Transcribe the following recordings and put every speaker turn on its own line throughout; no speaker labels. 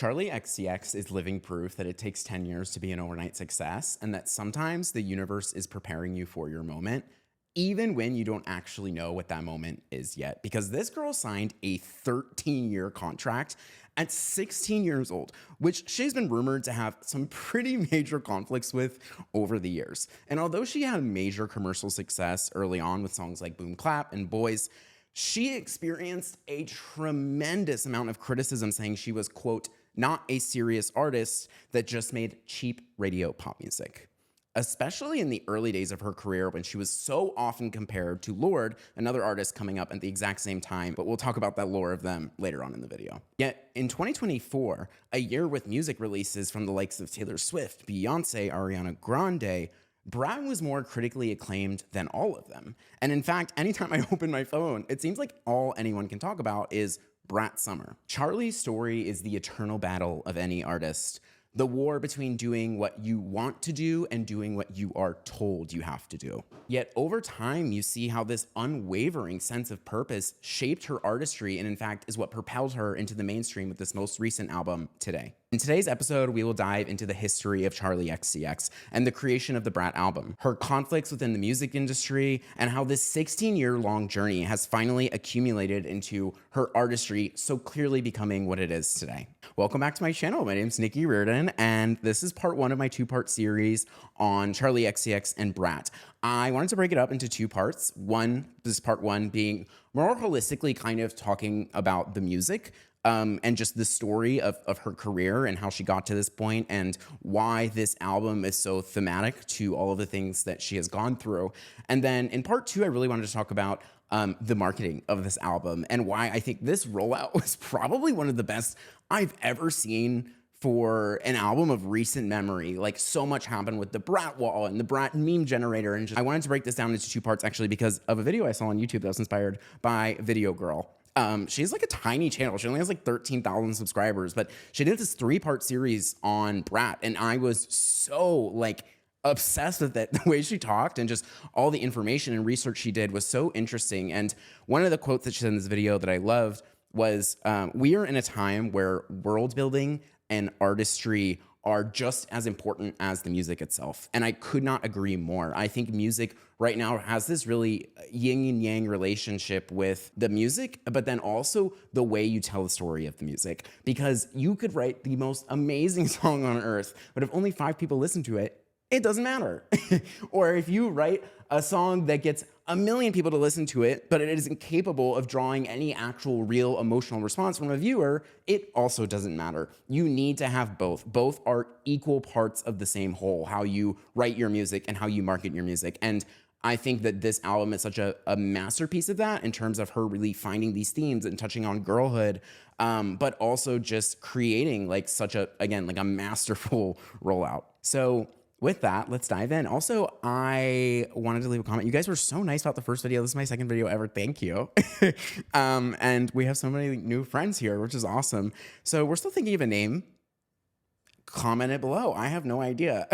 Charli XCX is living proof that it takes 10 years to be an overnight success, and that sometimes the universe is preparing you for your moment, even when you don't actually know what that moment is yet. Because this girl signed a 13-year contract at 16 years old, which she's been rumored to have some pretty major conflicts with over the years. And although she had major commercial success early on with songs like Boom Clap and Boys, she experienced a tremendous amount of criticism saying she was, quote, not a serious artist that just made cheap radio pop music. Especially in the early days of her career when she was so often compared to Lorde, another artist coming up at the exact same time, but we'll talk about that lore of them later on in the video. Yet in 2024, a year with music releases from the likes of Taylor Swift, Beyonce, Ariana Grande, Brat was more critically acclaimed than all of them. And in fact, anytime I open my phone, it seems like all anyone can talk about is Brat Summer. Charli's story is the eternal battle of any artist. The war between doing what you want to do and doing what you are told you have to do. Yet over time, you see how this unwavering sense of purpose shaped her artistry and in fact is what propelled her into the mainstream with this most recent album, Today. In today's episode, we will dive into the history of Charli XCX and the creation of the Brat album, her conflicts within the music industry, and how this 16-year-long journey has finally accumulated into her artistry so clearly becoming what it is today. Welcome back to my channel. My name is Nicky, Reardon, and this is part one of my two-part series on Charli XCX and Brat. I wanted to break it up into two parts. This part one being more holistically kind of talking about the music, and just the story of her career and how she got to this point and why this album is so thematic to all of the things that she has gone through. And then in part two, I really wanted to talk about the marketing of this album and why I think this rollout was probably one of the best I've ever seen for an album of recent memory. Like, so much happened with the Brat wall and the Brat meme generator. And I wanted to break this down into two parts actually because of a video I saw on YouTube that was inspired by Video Girl. She's like a tiny channel. She only has like 13,000 subscribers, but she did this 3-part series on Brat. And I was so like obsessed with it. The way she talked and just all the information and research she did was so interesting. And one of the quotes that she said in this video that I loved was, we are in a time where world building and artistry are just as important as the music itself. And I could not agree more. I think music right now has this really yin and yang relationship with the music, but then also the way you tell the story of the music. Because you could write the most amazing song on earth, but if only 5 people listen to it, it doesn't matter. Or if you write a song that gets 1 million people to listen to it, but it isn't capable of drawing any actual real emotional response from a viewer, it also doesn't matter. You need to have both. Both are equal parts of the same whole, how you write your music and how you market your music. And I think that this album is such a masterpiece of that in terms of her really finding these themes and touching on girlhood, but also just creating like such a, again, like a masterful rollout. So with that, let's dive in. Also, I wanted to leave a comment. You guys were so nice about the first video. This is my second video ever. Thank you. And we have so many new friends here, which is awesome. So we're still thinking of a name. Comment it below. I have no idea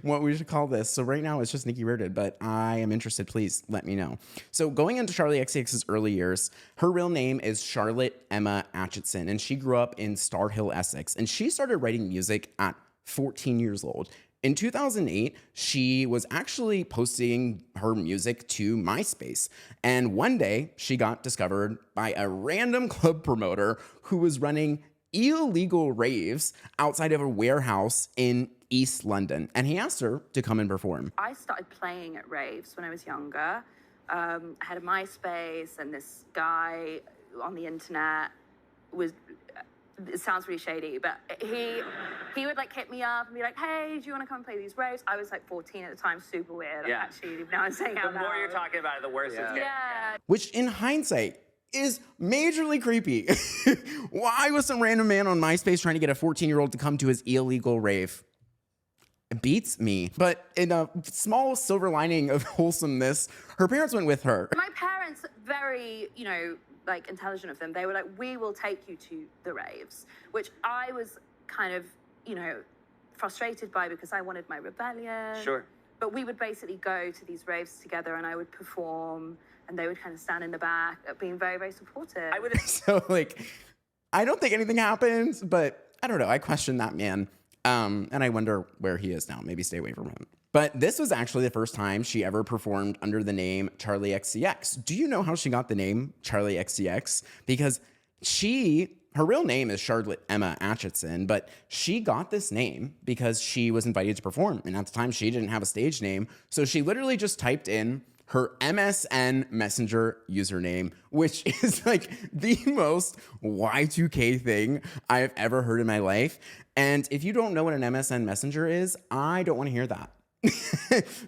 what we should call this. So right now it's just Nicky Reardon, but I am interested. Please let me know. So going into Charli XCX's early years, her real name is Charlotte Emma Atchison, and she grew up in Star Hill, Essex, and she started writing music at 14 years old. In 2008, she was actually posting her music to MySpace. And one day, she got discovered by a random club promoter who was running illegal raves outside of a warehouse in East London. And he asked her to come and perform.
I started playing at raves when I was younger. I had a MySpace, and this guy on the internet was... It sounds really shady, but he would like hit me up and be like, hey, do you want to come and play these raves? I was like 14 at the time, super weird.
Yeah.
Actually, now I'm saying out loud.
The more you're talking about it, the worse it's getting.
Yeah.
Which in hindsight is majorly creepy. Why was some random man on MySpace trying to get a 14-year-old to come to his illegal rave? It beats me. But in a small silver lining of wholesomeness, her parents went with her.
My parents, very, you know, like intelligent of them, they were like, we will take you to the raves, which I was kind of, you know, frustrated by because I wanted my rebellion.
Sure.
But we would basically go to these raves together and I would perform and they would kind of stand in the back being very, very supportive.
So like, I don't think anything happens, but I don't know. I question that man. And I wonder where he is now. Maybe stay away from him. But this was actually the first time she ever performed under the name Charli XCX. Do you know how she got the name Charli XCX? Because her real name is Charlotte Emma Atchison, but she got this name because she was invited to perform. And at the time, she didn't have a stage name. So she literally just typed in her MSN Messenger username, which is like the most Y2K thing I've ever heard in my life. And if you don't know what an MSN Messenger is, I don't want to hear that.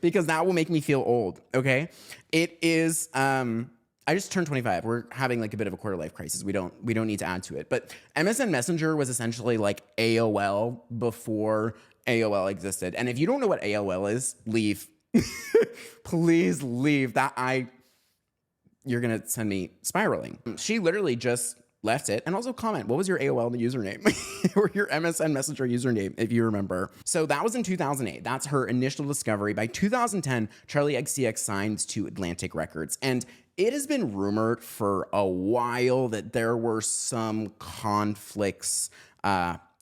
Because that will make me feel old, okay? It is, I just turned 25. We're having like a bit of a quarter life crisis. We don't need to add to it. But MSN Messenger was essentially like AOL before AOL existed. And if you don't know what AOL is, leave. Please leave. You're gonna send me spiraling. She literally just left it. And also comment, what was your AOL username or your MSN Messenger username, if you remember? So that was in 2008. That's her initial discovery. By 2010, Charli XCX signed to Atlantic Records. And it has been rumored for a while that there were some conflicts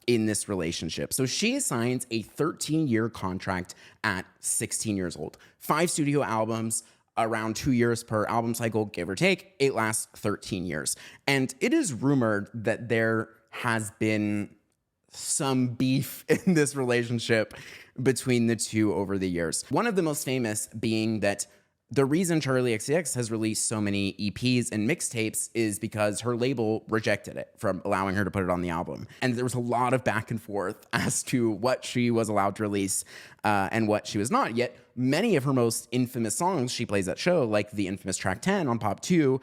in this relationship. So she signs a 13-year contract at 16 years old. 5 studio albums, around 2 years per album cycle, give or take. It lasts 13 years. And it is rumored that there has been some beef in this relationship between the two over the years. One of the most famous being that the reason Charli XCX has released so many EPs and mixtapes is because her label rejected it from allowing her to put it on the album. And there was a lot of back and forth as to what she was allowed to release and what she was not. Yet many of her most infamous songs she plays at show, like the infamous track 10 on Pop 2,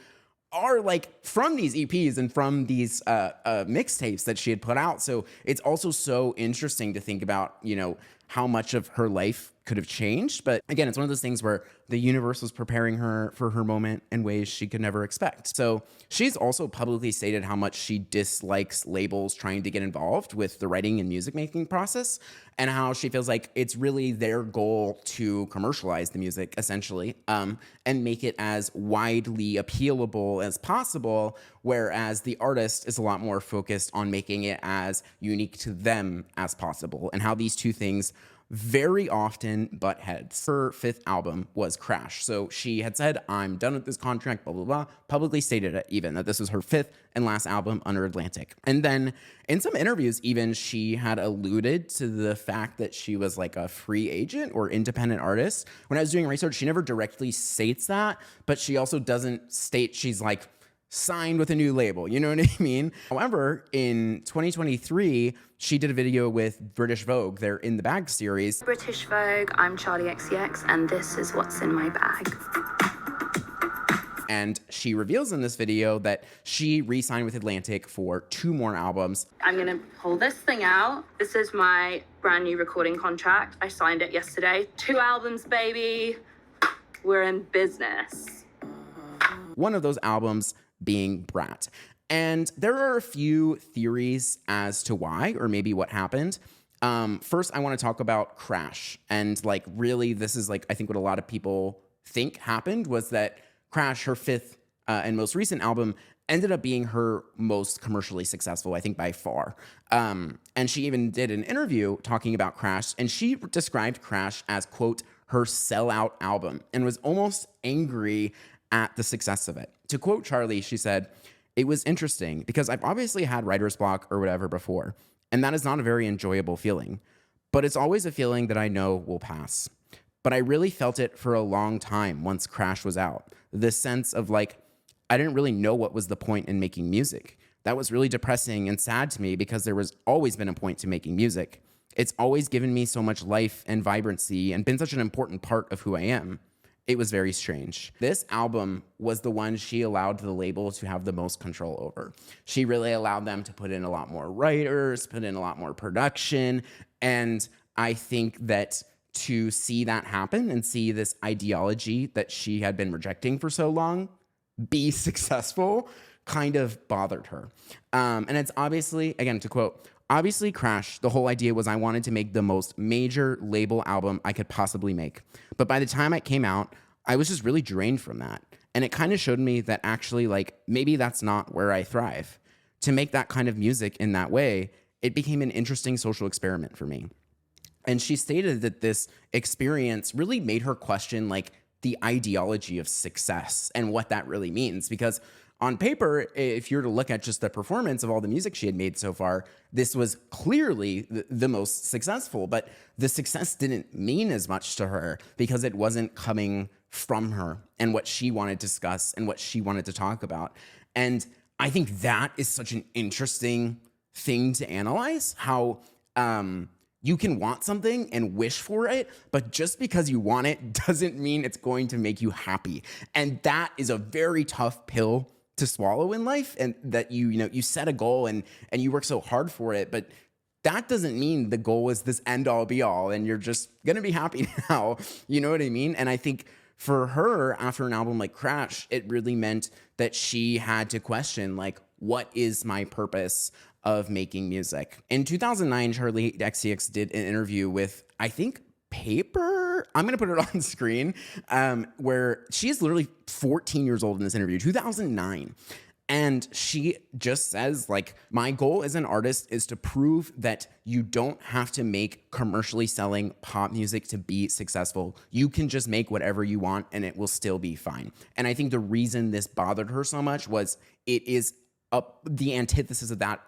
are like from these EPs and from these mixtapes that she had put out. So it's also so interesting to think about, you know, how much of her life could have changed. But again, it's one of those things where the universe was preparing her for her moment in ways she could never expect. So she's also publicly stated how much she dislikes labels trying to get involved with the writing and music making process, and how she feels like it's really their goal to commercialize the music, essentially, and make it as widely appealable as possible, whereas the artist is a lot more focused on making it as unique to them as possible, and how these two things very often butt heads. Her 5th album was Crash. So she had said, I'm done with this contract, blah, blah, blah. Publicly stated it even, that this was her 5th and last album under Atlantic. And then in some interviews even, she had alluded to the fact that she was like a free agent or independent artist. When I was doing research, she never directly states that, but she also doesn't state she's like signed with a new label, you know what I mean? However, in 2023, she did a video with British Vogue, their In the Bag series.
British Vogue, I'm Charli XCX, and this is what's in my bag.
And she reveals in this video that she re-signed with Atlantic for 2 more albums.
I'm gonna pull this thing out. This is my brand new recording contract. I signed it yesterday. 2 albums, baby. We're in business.
One of those albums being Brat. And there are a few theories as to why, or maybe what happened. First, I want to talk about Crash. And like, really, this is like, I think what a lot of people think happened was that Crash, her 5th and most recent album, ended up being her most commercially successful, I think by far. And she even did an interview talking about Crash, and she described Crash as, quote, her sellout album, and was almost angry at the success of it. To quote Charli, she said, "It was interesting because I've obviously had writer's block or whatever before, and that is not a very enjoyable feeling, but it's always a feeling that I know will pass. But I really felt it for a long time once Crash was out. This sense of like, I didn't really know what was the point in making music. That was really depressing and sad to me because there was always been a point to making music. It's always given me so much life and vibrancy and been such an important part of who I am. It was very strange." This album was the one she allowed the label to have the most control over. She really allowed them to put in a lot more writers, put in a lot more production. And I think that to see that happen and see this ideology that she had been rejecting for so long be successful kind of bothered her. And it's obviously, again, to quote, "Obviously, Crash, the whole idea was I wanted to make the most major label album I could possibly make. But by the time it came out, I was just really drained from that. And it kind of showed me that actually, like, maybe that's not where I thrive. To make that kind of music in that way, it became an interesting social experiment for me. And she stated that this experience really made her question like the ideology of success and what that really means. Because on paper, if you were to look at just the performance of all the music she had made so far, this was clearly the most successful. But the success didn't mean as much to her because it wasn't coming from her and what she wanted to discuss and what she wanted to talk about. And I think that is such an interesting thing to analyze, how you can want something and wish for it, but just because you want it doesn't mean it's going to make you happy. And that is a very tough pill to swallow in life, and that you set a goal and you work so hard for it, but that doesn't mean the goal is this end all be all and you're just gonna be happy now. You know what I mean? And I think for her, after an album like Crash, it really meant that she had to question, like, what is my purpose of making music? In 2009, Charli XCX did an interview with, I think, Paper. I'm going to put it on screen, where she is literally 14 years old in this interview, 2009. And she just says, like, my goal as an artist is to prove that you don't have to make commercially selling pop music to be successful. You can just make whatever you want and it will still be fine. And I think the reason this bothered her so much was it is the antithesis of that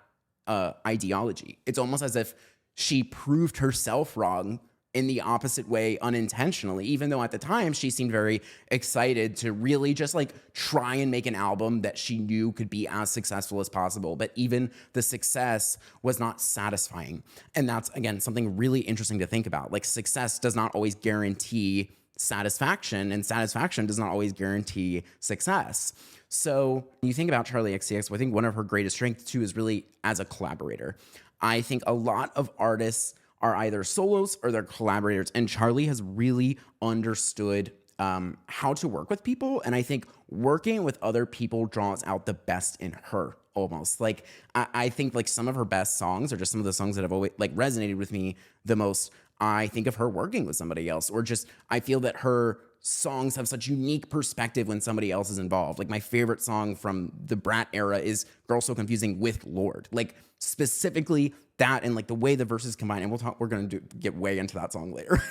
ideology. It's almost as if she proved herself wrong in the opposite way unintentionally, even though at the time she seemed very excited to really just like try and make an album that she knew could be as successful as possible. But even the success was not satisfying. And that's, again, something really interesting to think about. Like, success does not always guarantee satisfaction, and satisfaction does not always guarantee success. So when you think about Charli XCX, I think one of her greatest strengths too is really as a collaborator. I think a lot of artists are either solos or they're collaborators, and Charli has really understood how to work with people, and I think working with other people draws out the best in her, almost. Like, I think like some of her best songs are just some of the songs that have always like resonated with me the most. I think of her working with somebody else, or just I feel that her songs have such unique perspective when somebody else is involved. Like, my favorite song from the Brat era is Girl So Confusing with Lorde. Like, specifically that, and like the way the verses combine, and we're gonna get way into that song later.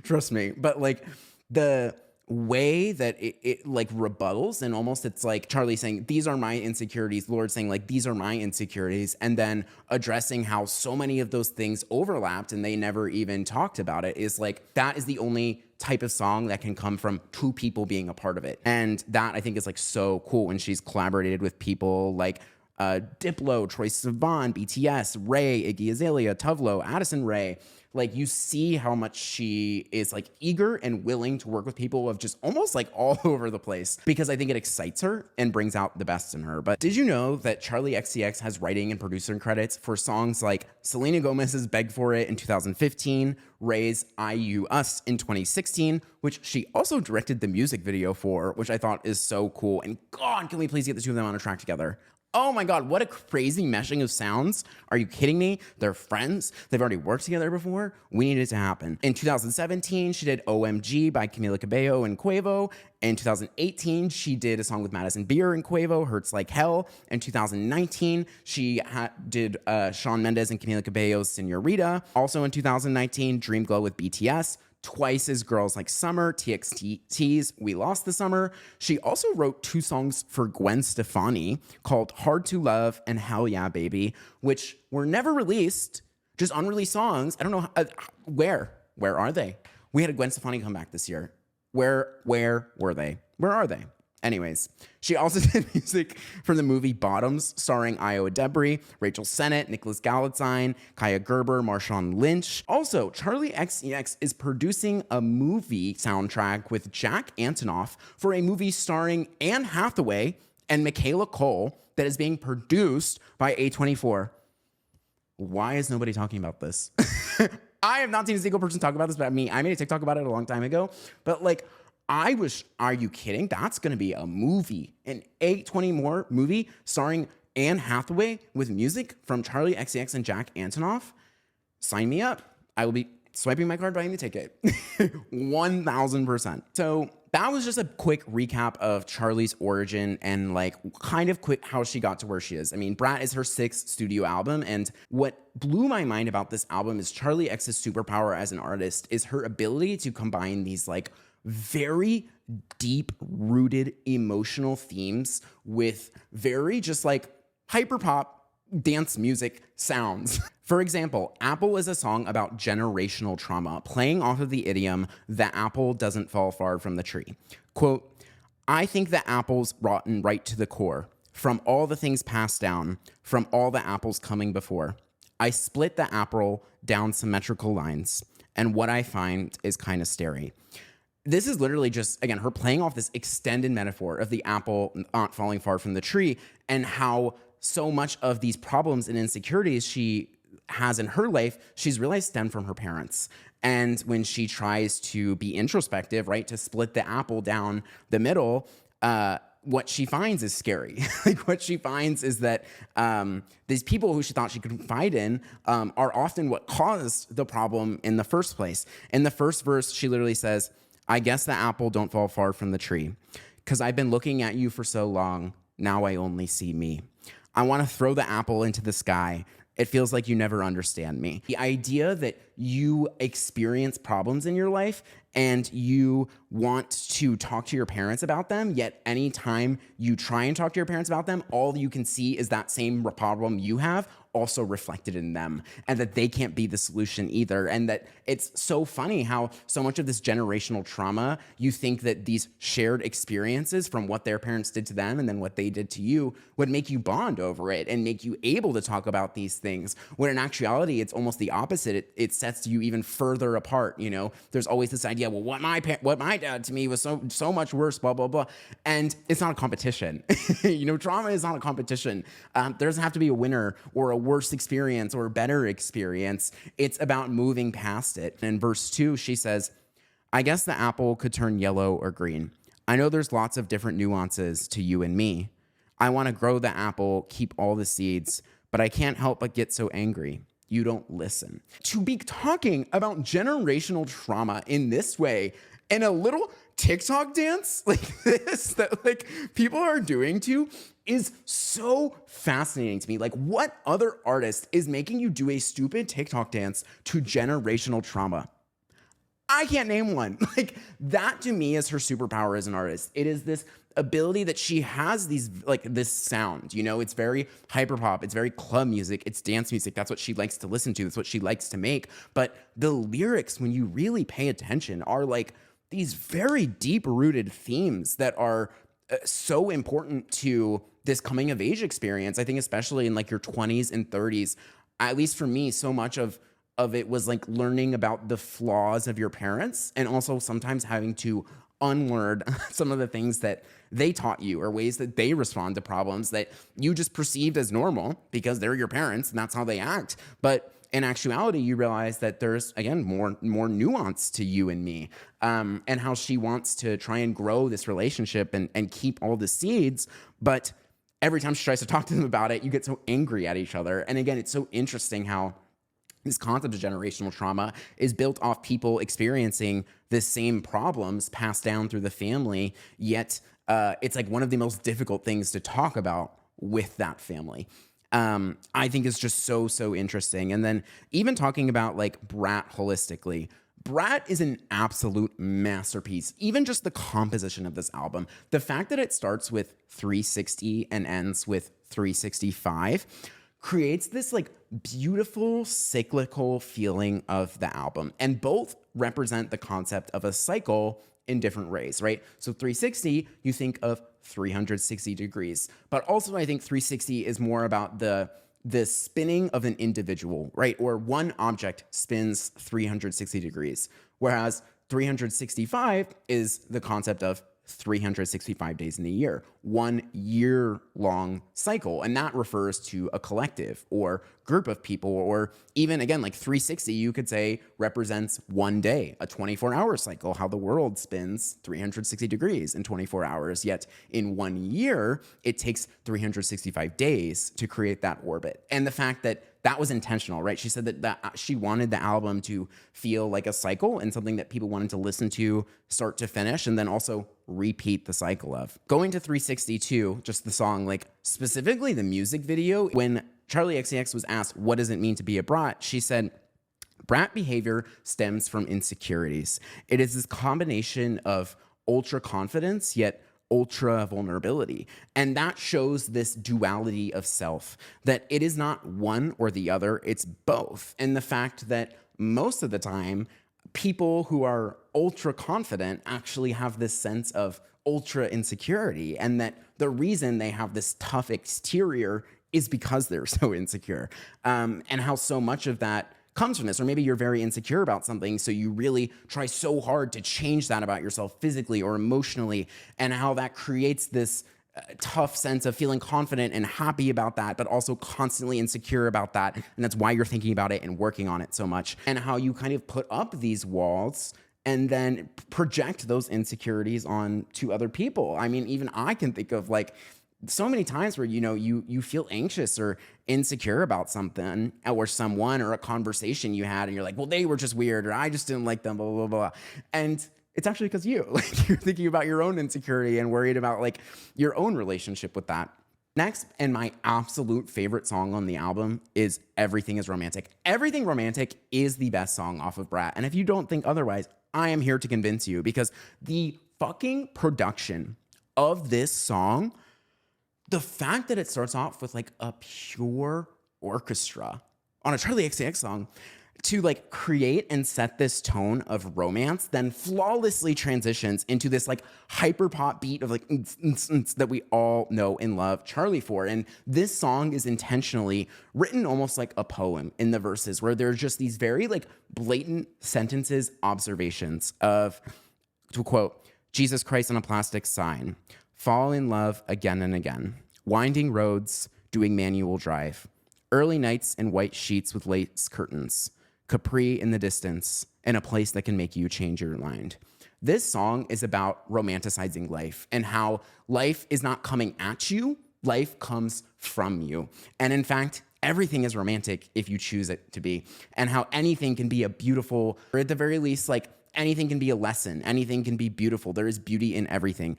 Trust me. But like the way that it like rebuttals, and almost it's like Charli saying, these are my insecurities, Lorde saying like, these are my insecurities, and then addressing how so many of those things overlapped and they never even talked about it, is like, that is the only type of song that can come from two people being a part of it. And that I think is like so cool when she's collaborated with people like Diplo, Troye Sivan, BTS, Ray, Iggy Azalea, Tuvlo, Addison Rae. Like, you see how much she is like eager and willing to work with people of just almost like all over the place, because I think it excites her and brings out the best in her. But did you know that Charli XCX has writing and producing credits for songs like Selena Gomez's Beg For It in 2015, Ray's I You Us in 2016, which she also directed the music video for, which I thought is so cool. And God, can we please get the two of them on a track together? Oh my God, what a crazy meshing of sounds. Are you kidding me? They're friends. They've already worked together before. We need it to happen. In 2017, she did OMG by Camila Cabello and Quavo. In 2018, she did a song with Madison Beer and Quavo, Hurts Like Hell. In 2019, she did Shawn Mendes and Camila Cabello's Senorita. Also in 2019, Dream Glow with BTS. Twice's Girls Like Summer, TXT's We Lost the Summer. She also wrote 2 songs for Gwen Stefani called Hard to Love and Hell Yeah Baby, which were never released, just unreleased songs. I don't know where are they? We had a Gwen Stefani come back this year. Where were they? Where are they? Anyways, she also did music for the movie Bottoms, starring Iowa Debris, Rachel Sennett, Nicholas Galitzine, Kaya Gerber, Marshawn Lynch. Also, Charli XCX is producing a movie soundtrack with Jack Antonoff for a movie starring Anne Hathaway and Michaela Cole that is being produced by A24. Why is nobody talking about this? I have not seen a single person talk about this, but I made a TikTok about it a long time ago. But like, are you kidding? That's going to be a movie, an A24 movie starring Anne Hathaway with music from Charli XCX and Jack Antonoff. Sign me up. I will be swiping my card, buying the ticket. 1000%. So that was just a quick recap of Charli's origin and like kind of quick how she got to where she is. I mean, Brat is her 6th studio album. And what blew my mind about this album is Charli X's superpower as an artist is her ability to combine these like very deep rooted emotional themes with very just like hyperpop dance music sounds. For example, Apple is a song about generational trauma, playing off of the idiom, the apple doesn't fall far from the tree. Quote, I think the apple's rotten right to the core, from all the things passed down, from all the apples coming before. I split the apple down symmetrical lines, and what I find is kind of scary. This is literally just, again, her playing off this extended metaphor of the apple not falling far from the tree and how so much of these problems and insecurities she has in her life, she's realized stem from her parents. And when she tries to be introspective, right, to split the apple down the middle, what she finds is scary. Like what she finds is that these people who she thought she could confide in are often what caused the problem in the first place. In the first verse, she literally says, I guess the apple don't fall far from the tree, because I've been looking at you for so long, now I only see me. I want to throw the apple into the sky. It feels like you never understand me. The idea that you experience problems in your life and you want to talk to your parents about them, yet anytime you try and talk to your parents about them, all you can see is that same problem you have also reflected in them, and that they can't be the solution either. And that it's so funny how so much of this generational trauma, you think that these shared experiences from what their parents did to them and then what they did to you would make you bond over it and make you able to talk about these things, when in actuality, it's almost the opposite. It sets you even further apart. You know, there's always this idea, well, what my dad to me was so much worse, blah, blah, blah. And it's not a competition. You know, trauma is not a competition. There doesn't have to be a winner or a worse experience or a better experience. It's about moving past it. In verse 2, she says, I guess the apple could turn yellow or green. I know there's lots of different nuances to you and me. I want to grow the apple, keep all the seeds, but I can't help but get so angry. You don't listen. To be talking about generational trauma in this way, and a little TikTok dance like this that like people are doing to, is so fascinating to me. Like, what other artist is making you do a stupid TikTok dance to generational trauma? I can't name one. Like, that to me is her superpower as an artist. It is this ability that she has these, like, this sound, you know, it's very hyperpop, it's very club music, it's dance music. That's what she likes to listen to. That's what she likes to make. But the lyrics, when you really pay attention, are like these very deep rooted themes that are so important to this coming of age experience. I think especially in like your 20s and 30s, at least for me, so much of it was like learning about the flaws of your parents, and also sometimes having to unlearn some of the things that they taught you or ways that they respond to problems that you just perceived as normal because they're your parents and that's how they act. But in actuality, you realize that there's, again, more nuance to you and me, and how she wants to try and grow this relationship and keep all the seeds. But every time she tries to talk to them about it, you get so angry at each other. And again, it's so interesting how this concept of generational trauma is built off people experiencing the same problems passed down through the family, yet it's like one of the most difficult things to talk about with that family. I think it's just so interesting. And then even talking about like Brat holistically, Brat is an absolute masterpiece. Even just the composition of this album, the fact that it starts with 360 and ends with 365 creates this like beautiful cyclical feeling of the album. And both represent the concept of a cycle in different ways, right? So 360, you think of 360 degrees, but also I think 360 is more about the spinning of an individual, right? Or one object spins 360 degrees, whereas 365 is the concept of 365 days in the year, 1 year long cycle. And that refers to a collective or group of people, or even again, like 360, you could say represents 1 day, a 24-hour cycle, how the world spins 360 degrees in 24 hours. Yet in 1 year, it takes 365 days to create that orbit. And the fact that that was intentional, right? She said that she wanted the album to feel like a cycle and something that people wanted to listen to start to finish and then also repeat the cycle of. Going to 362, just the song, like specifically the music video, when Charli XCX was asked, what does it mean to be a brat? She said, brat behavior stems from insecurities. It is this combination of ultra confidence, yet ultra vulnerability. And that shows this duality of self, that it is not one or the other, it's both. And the fact that most of the time, people who are ultra confident actually have this sense of ultra insecurity, and that the reason they have this tough exterior is because they're so insecure. And how so much of that comes from this, or maybe you're very insecure about something, so you really try so hard to change that about yourself physically or emotionally, and how that creates this tough sense of feeling confident and happy about that, but also constantly insecure about that. And that's why you're thinking about it and working on it so much, and how you kind of put up these walls and then project those insecurities on to other people. I mean, even I can think of like so many times where, you know, you feel anxious or insecure about something or someone or a conversation you had, and you're like, well, they were just weird, or I just didn't like them, blah, blah, blah. And it's actually because like you're thinking about your own insecurity and worried about like your own relationship with that. Next, and my absolute favorite song on the album, is Everything is Romantic. Everything Romantic is the best song off of Brat. And if you don't think otherwise, I am here to convince you, because the fucking production of this song, the fact that it starts off with like a pure orchestra on a Charli XCX song to like create and set this tone of romance, then flawlessly transitions into this like hyper pop beat of like that we all know and love Charli for. And this song is intentionally written almost like a poem in the verses, where there's just these very like blatant sentences, observations of, to quote, Jesus Christ on a plastic sign, fall in love again and again, winding roads, doing manual drive, early nights and white sheets with lace curtains, Capri in the distance, and a place that can make you change your mind. This song is about romanticizing life, and how life is not coming at you, life comes from you. And in fact, everything is romantic if you choose it to be, and how anything can be a beautiful, or at the very least, like anything can be a lesson, anything can be beautiful. There is beauty in everything.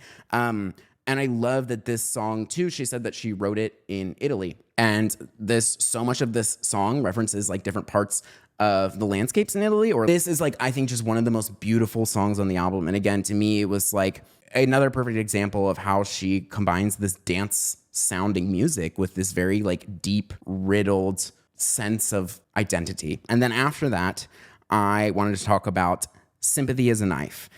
And I love that this song too, she said that she wrote it in Italy. And so much of this song references like different parts of the landscapes in Italy, or this is like, I think, just one of the most beautiful songs on the album. And again, to me, it was like another perfect example of how she combines this dance sounding music with this very like deep, riddled sense of identity. And then after that, I wanted to talk about Sympathy is a Knife.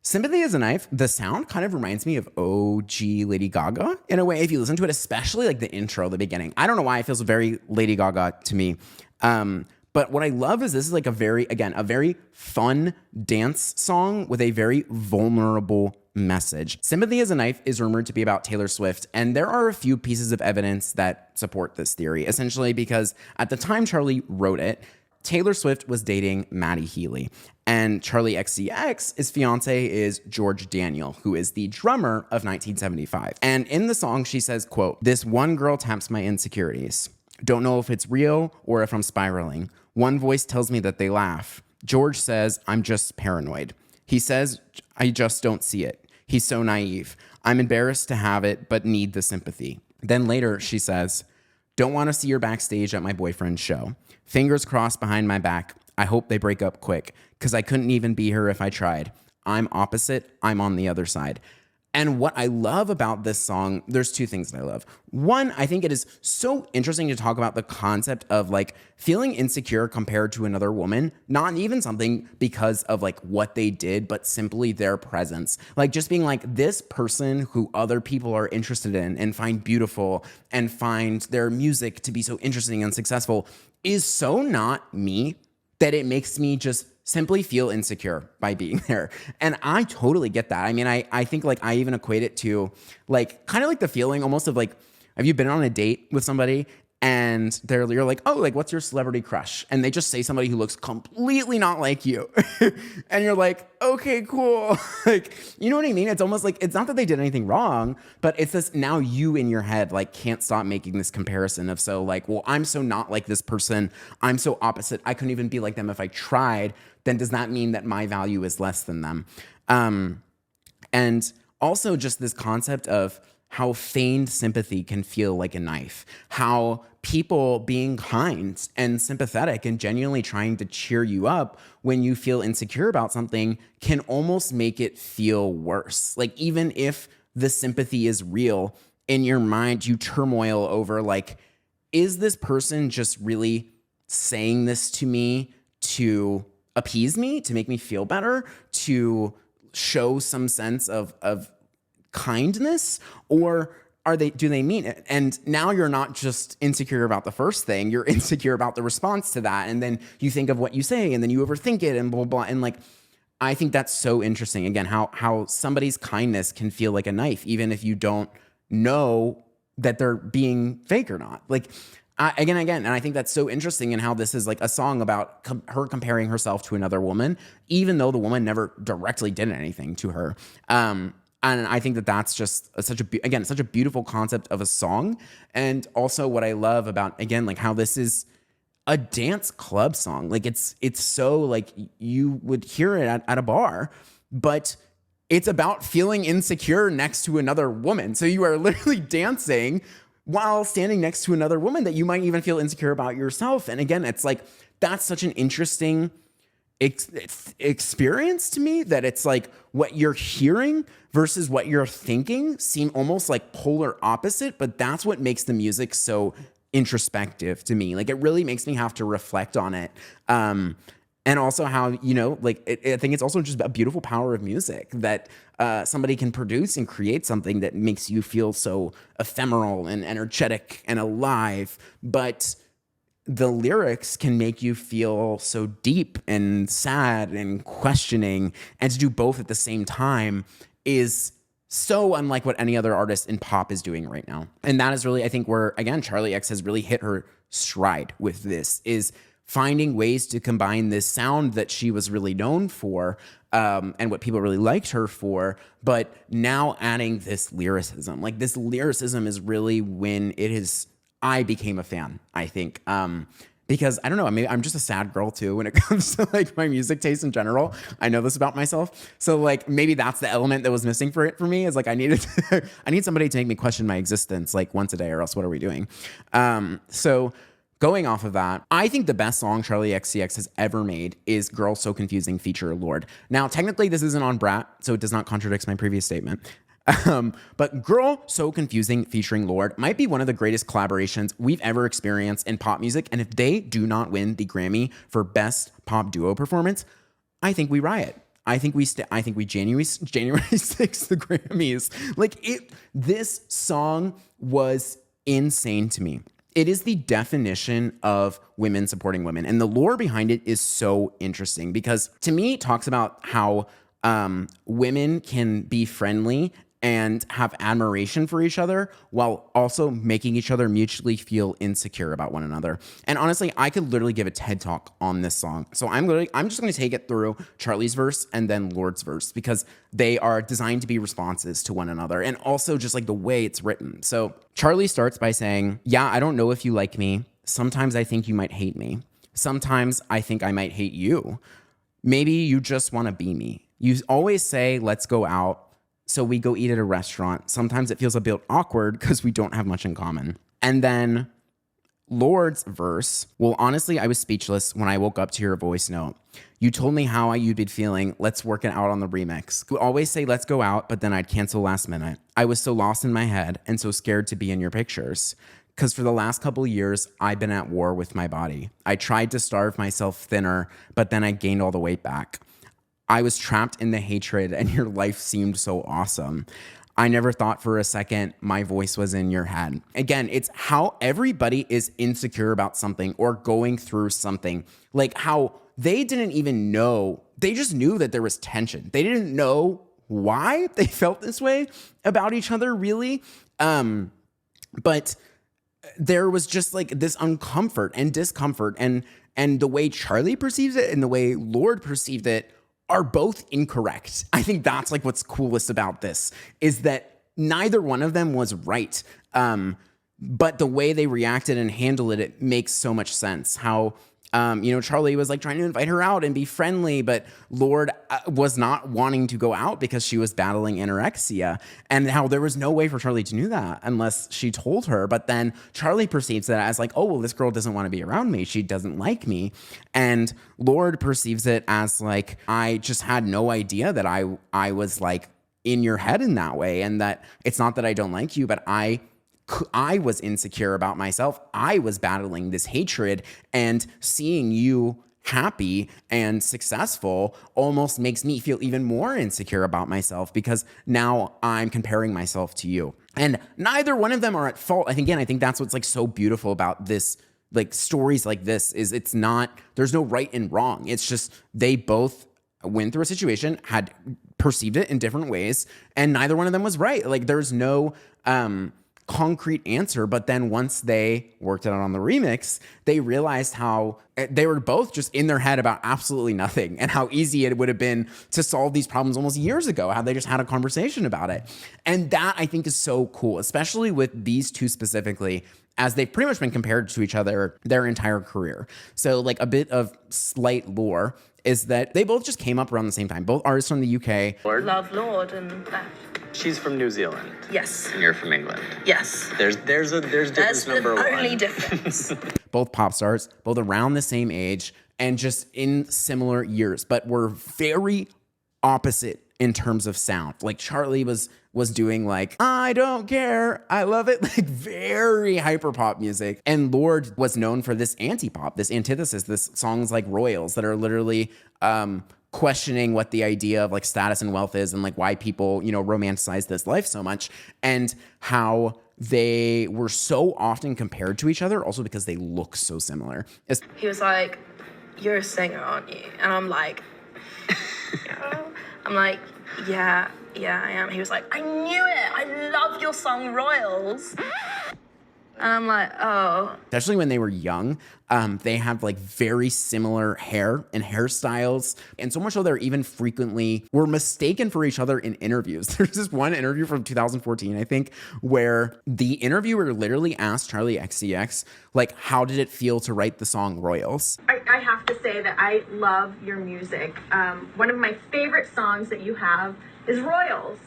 Sympathy is a Knife, the sound kind of reminds me of OG Lady Gaga in a way, if you listen to it, especially like the intro, the beginning. I don't know why it feels very Lady Gaga to me. But what I love is this is like a very fun dance song with a very vulnerable message. Sympathy is a Knife is rumored to be about Taylor Swift, and there are a few pieces of evidence that support this theory, essentially because at the time Charli wrote it, Taylor Swift was dating Maddie Healy, and Charli XCX's fiance is George Daniel, who is the drummer of 1975. And in the song, she says, quote, "This one girl taps my insecurities. Don't know if it's real or if I'm spiraling. One voice tells me that they laugh. George says I'm just paranoid. He says I just don't see it. He's so naive. I'm embarrassed to have it, but need the sympathy." Then later she says, "Don't want to see her backstage at my boyfriend's show. Fingers crossed behind my back. I hope they break up quick, because I couldn't even be her if I tried. I'm opposite. I'm on the other side." And what I love about this song, there's two things that I love. One, I think it is so interesting to talk about the concept of like feeling insecure compared to another woman, not even something because of like what they did, but simply their presence. Like just being like this person who other people are interested in and find beautiful and find their music to be so interesting and successful is so not me that it makes me just simply feel insecure by being there. And I totally get that. I mean, I think like I even equate it to like kind of like the feeling almost of like, have you been on a date with somebody and you're like, oh, like, what's your celebrity crush? And they just say somebody who looks completely not like you. And you're like, okay, cool. Like, you know what I mean? It's almost like, it's not that they did anything wrong, but it's this, now you in your head, like, can't stop making this comparison of, so like, well, I'm so not like this person. I'm so opposite. I couldn't even be like them if I tried. Then does that mean that my value is less than them? And also just this concept of how feigned sympathy can feel like a knife, how people being kind and sympathetic and genuinely trying to cheer you up when you feel insecure about something can almost make it feel worse. Like, even if the sympathy is real, in your mind, you turmoil over, like, is this person just really saying this to me to appease me, to make me feel better, to show some sense of kindness, or do they mean it? And now you're not just insecure about the first thing, you're insecure about the response to that. And then you think of what you say, and then you overthink it, and blah, blah, blah. And like, I think that's so interesting. Again, how somebody's kindness can feel like a knife, even if you don't know that they're being fake or not. Like, again, and I think that's so interesting in how this is like a song about her comparing herself to another woman, even though the woman never directly did anything to her. And I think that that's just such a beautiful concept of a song. And also what I love about, again, like how this is a dance club song. Like, it's so like you would hear it at a bar, but it's about feeling insecure next to another woman. So you are literally dancing while standing next to another woman that you might even feel insecure about yourself. And again, it's like, that's such an interesting experience to me, that it's like what you're hearing versus what you're thinking seem almost like polar opposite, but that's what makes the music so introspective to me. Like, it really makes me have to reflect on it. And also how, you know, like, I think it's also just a beautiful power of music that somebody can produce and create something that makes you feel so ephemeral and energetic and alive, but the lyrics can make you feel so deep and sad and questioning, and to do both at the same time is so unlike what any other artist in pop is doing right now. And that is really, I think, where, again, Charli X has really hit her stride with this, is finding ways to combine this sound that she was really known for, and what people really liked her for, but now adding this lyricism. Like, this lyricism is really when I became a fan, I think. Because I don't know, maybe I'm just a sad girl too when it comes to like my music taste in general. I know this about myself. So like, maybe that's the element that was missing for me, is like, I need somebody to make me question my existence like once a day, or else what are we doing? So going off of that, I think the best song Charli XCX has ever made is Girl So Confusing feature Lorde. Now, technically this isn't on Brat, so it does not contradict my previous statement. But Girl So Confusing featuring Lorde might be one of the greatest collaborations we've ever experienced in pop music. And if they do not win the Grammy for Best Pop Duo Performance, I think we riot. I think we January 6th the Grammys. Like, this song was insane to me. It is the definition of women supporting women. And the lore behind it is so interesting, because to me it talks about how women can be friendly and have admiration for each other while also making each other mutually feel insecure about one another. And honestly, I could literally give a TED talk on this song. So I'm just going to take it through Charli's verse and then Lorde's verse, because they are designed to be responses to one another, and also just like the way it's written. So Charli starts by saying, "Yeah, I don't know if you like me. Sometimes I think you might hate me. Sometimes I think I might hate you. Maybe you just want to be me. You always say, let's go out. So we go eat at a restaurant. Sometimes it feels a bit awkward because we don't have much in common." And then Lorde's verse, "Well, honestly, I was speechless when I woke up to your voice note. You told me how you'd been feeling. Let's work it out on the remix. You always say, let's go out, but then I'd cancel last minute. I was so lost in my head and so scared to be in your pictures. Because for the last couple of years, I've been at war with my body. I tried to starve myself thinner, but then I gained all the weight back. I was trapped in the hatred and your life seemed so awesome. I never thought for a second my voice was in your head." Again, it's how everybody is insecure about something or going through something. Like how they didn't even know, they just knew that there was tension. They didn't know why they felt this way about each other, really. But there was just like this uncomfort and discomfort, and the way Charli perceives it and the way Lorde perceived it are both incorrect. I think that's like what's coolest about this, is that neither one of them was right. But the way they reacted and handled it, it makes so much sense. How, Charli was like trying to invite her out and be friendly, but Lorde was not wanting to go out because she was battling anorexia, and how there was no way for Charli to do that unless she told her. But then Charli perceives it as like, oh, well, this girl doesn't want to be around me. She doesn't like me. And Lorde perceives it as like, I just had no idea that I was like in your head in that way. And that it's not that I don't like you, but I was insecure about myself. I was battling this hatred, and seeing you happy and successful almost makes me feel even more insecure about myself, because now I'm comparing myself to you. And neither one of them are at fault. I think that's what's like so beautiful about this, like stories like this, is it's not, there's no right and wrong. It's just they both went through a situation, had perceived it in different ways, and neither one of them was right. Like there's no concrete answer. But then once they worked it out on the remix, they realized how they were both just in their head about absolutely nothing, and how easy it would have been to solve these problems almost years ago, how they just had a conversation about it. And that I think is so cool, especially with these two specifically, as they've pretty much been compared to each other their entire career. So like a bit of slight lore is that they both just came up around the same time. Both artists from the UK.
Love Lorde and
She's from New Zealand.
yes,
And you're from England.
yes.
There's difference
That's the
number one.
only difference.
Both pop stars, both around the same age, and just in similar years, but were very opposite in terms of sound. Like Charli was doing like, I don't care, I love it, like very hyper pop music. And Lorde was known for this anti-pop, this antithesis, this songs like Royals that are literally questioning what the idea of like status and wealth is, and like why people, romanticize this life so much, and how they were so often compared to each other, also because they look so similar.
He was like, you're a singer, aren't you? And I'm like, yeah, I am. He was like, I knew it. I love your song Royals. And I'm like, oh.
Especially when they were young, they have like very similar hair and hairstyles. And so much so they're even frequently were mistaken for each other in interviews. There's this one interview from 2014, I think, where the interviewer literally asked Charli XCX, like, how did it feel to write the song Royals?
I have to say that I love your music. One of my favorite songs that you have is Royals.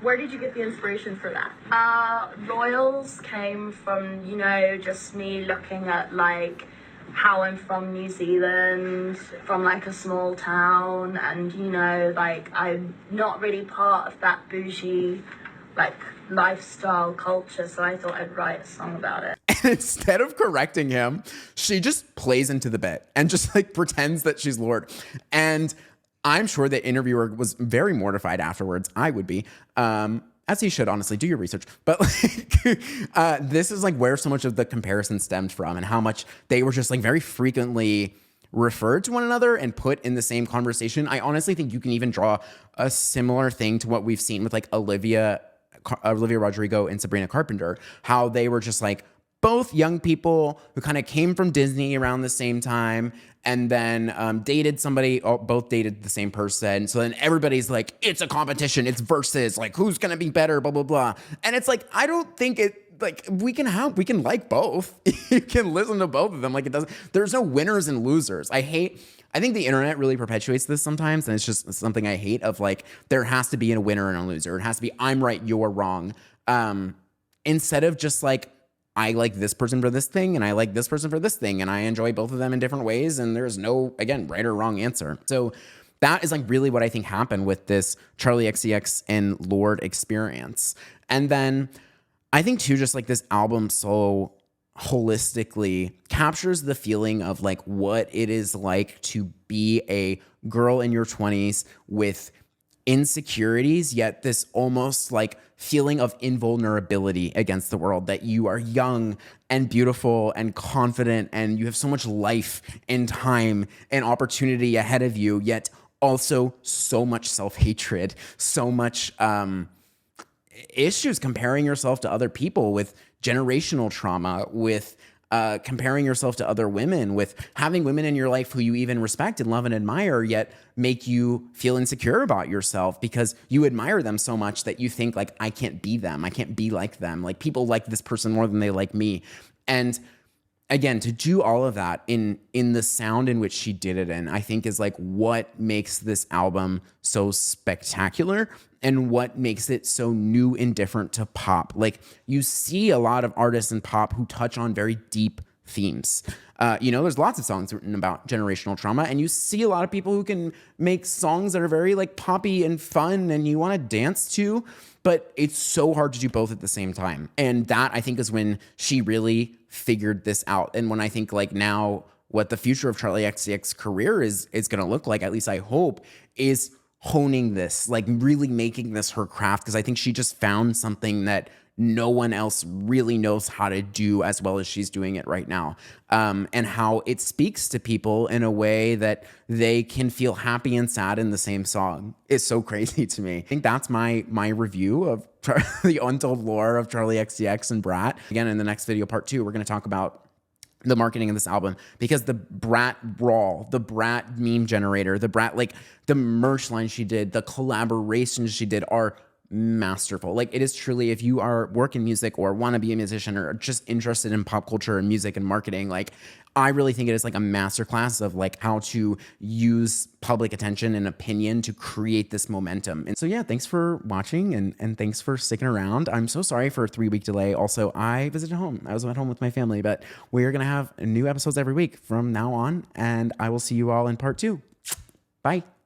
Where did you get the inspiration for that?
Royals came from, just me looking at like how I'm from New Zealand, from like a small town, and like I'm not really part of that bougie like lifestyle culture, so I thought I'd write a song about it.
And instead of correcting him, she just plays into the bit and just like pretends that she's Lorde. And I'm sure the interviewer was very mortified afterwards. I would be, as he should, honestly. Do your research. But like, this is like where so much of the comparison stemmed from, and how much they were just like very frequently referred to one another and put in the same conversation. I honestly think you can even draw a similar thing to what we've seen with like Olivia Rodrigo and Sabrina Carpenter, how they were just like both young people who kind of came from Disney around the same time, and then dated somebody, both dated the same person. So then everybody's like, it's a competition, it's versus, like who's gonna be better, blah, blah, blah. And it's like, I don't think we can like both. You can listen to both of them. Like it doesn't, there's no winners and losers. I think the internet really perpetuates this sometimes, and it's just something I hate, of like, there has to be a winner and a loser. It has to be, I'm right, you're wrong. Instead of just like, I like this person for this thing, and I like this person for this thing, and I enjoy both of them in different ways, and there's no, again, right or wrong answer. So that is like really what I think happened with this Charli XCX and Lorde experience. And then I think too, just like this album so holistically captures the feeling of like what it is like to be a girl in your 20s with insecurities, yet this almost like feeling of invulnerability against the world, that you are young and beautiful and confident, and you have so much life and time and opportunity ahead of you, yet also so much self-hatred, so much issues comparing yourself to other people with generational trauma, with comparing yourself to other women, with having women in your life who you even respect and love and admire, yet make you feel insecure about yourself because you admire them so much that you think like, I can't be them. I can't be like them. Like, people like this person more than they like me. And again, to do all of that in the sound in which she did it in, I think is like what makes this album so spectacular and what makes it so new and different to pop. Like, you see a lot of artists in pop who touch on very deep themes. There's lots of songs written about generational trauma, and you see a lot of people who can make songs that are very like poppy and fun and you want to dance to, but it's so hard to do both at the same time. And that, I think, is when she really figured this out. And when I think like now what the future of Charli XCX's career is going to look like, at least I hope, is honing this, like really making this her craft. Because I think she just found something that no one else really knows how to do as well as she's doing it right now. And how it speaks to people in a way that they can feel happy and sad in the same song is so crazy to me. I think that's my review of the untold lore of Charli XCX and Brat. Again, in the next video, part 2, we're going to talk about the marketing of this album, because the Brat Raw, the Brat meme generator, the Brat, like the merch line she did, the collaborations she did are masterful. Like, it is truly, if you are work in music or want to be a musician or just interested in pop culture and music and marketing, like, I really think it is like a masterclass of like how to use public attention and opinion to create this momentum. And so, yeah, thanks for watching and thanks for sticking around. I'm so sorry for a 3-week delay. Also, I visited home. I was at home with my family, but we're going to have new episodes every week from now on, and I will see you all in part 2. Bye.